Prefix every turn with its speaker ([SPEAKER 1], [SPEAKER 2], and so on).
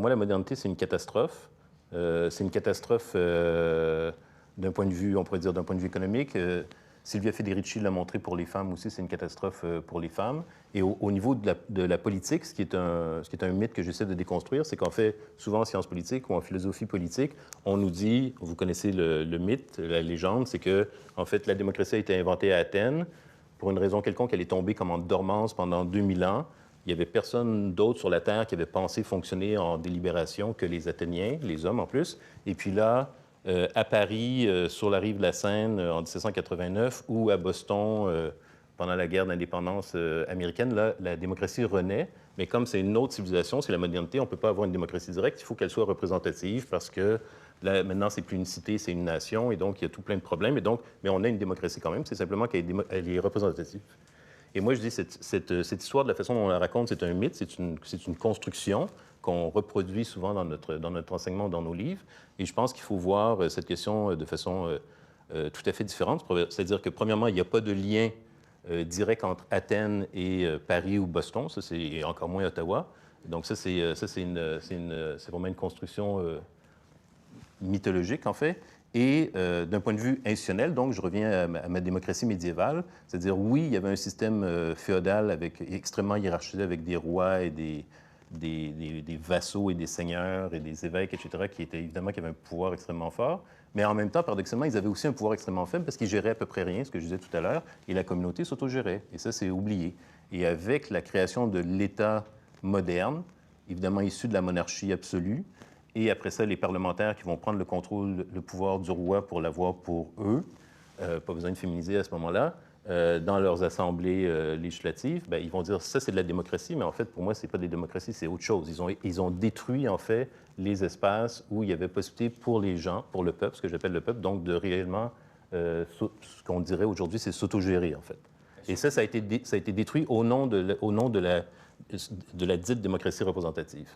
[SPEAKER 1] moi, la modernité, c'est une catastrophe. C'est une catastrophe d'un point de vue, on pourrait dire, d'un point de vue économique. Silvia Federici l'a montré pour les femmes aussi, c'est une catastrophe pour les femmes. Et au niveau de la politique, ce qui est un mythe que j'essaie de déconstruire, c'est qu'en fait, souvent en sciences politiques ou en philosophie politique, on nous dit, vous connaissez le mythe, la légende, c'est que, en fait, la démocratie a été inventée à Athènes. Pour une raison quelconque, elle est tombée comme en dormance pendant 2000 ans. Il n'y avait personne d'autre sur la Terre qui avait pensé fonctionner en délibération que les Athéniens, les hommes en plus. Et puis là, à Paris, sur la rive de la Seine, en 1789, ou à Boston, pendant la guerre d'indépendance américaine, là, la démocratie renaît. Mais comme c'est une autre civilisation, c'est la modernité, on ne peut pas avoir une démocratie directe, il faut qu'elle soit représentative parce que là, maintenant, c'est plus une cité, c'est une nation, et donc il y a tout plein de problèmes. Et donc, mais on a une démocratie quand même, c'est simplement qu'elle est représentative. Et moi, je dis, cette histoire, de la façon dont on la raconte, c'est un mythe, c'est une construction qu'on reproduit souvent dans notre enseignement, dans nos livres. Et je pense qu'il faut voir cette question de façon tout à fait différente. C'est-à-dire que, premièrement, il n'y a pas de lien direct entre Athènes et Paris ou Boston. Ça, c'est encore moins Ottawa. Donc, ça, c'est vraiment une construction mythologique, en fait. Et d'un point de vue institutionnel, donc, je reviens à ma démocratie médiévale, c'est-à-dire, oui, il y avait un système féodal extrêmement hiérarchisé avec des rois et des vassaux et des seigneurs et des évêques, etc., qui avaient un pouvoir extrêmement fort. Mais en même temps, paradoxalement, ils avaient aussi un pouvoir extrêmement faible parce qu'ils géraient à peu près rien, ce que je disais tout à l'heure, et la communauté s'autogérait. Et ça, c'est oublié. Et avec la création de l'État moderne, évidemment issu de la monarchie absolue, et après ça, les parlementaires qui vont prendre le contrôle, le pouvoir du roi pour l'avoir pour eux, pas besoin de féminiser à ce moment-là, dans leurs assemblées législatives, bien, ils vont dire ça, c'est de la démocratie, mais en fait, pour moi, c'est pas de la démocratie, c'est autre chose. Ils ont détruit, en fait, les espaces où il y avait possibilité pour les gens, pour le peuple, ce que j'appelle le peuple, donc de réellement, ce qu'on dirait aujourd'hui, c'est s'autogérer, en fait. Et ça a été détruit au nom de la dite démocratie représentative.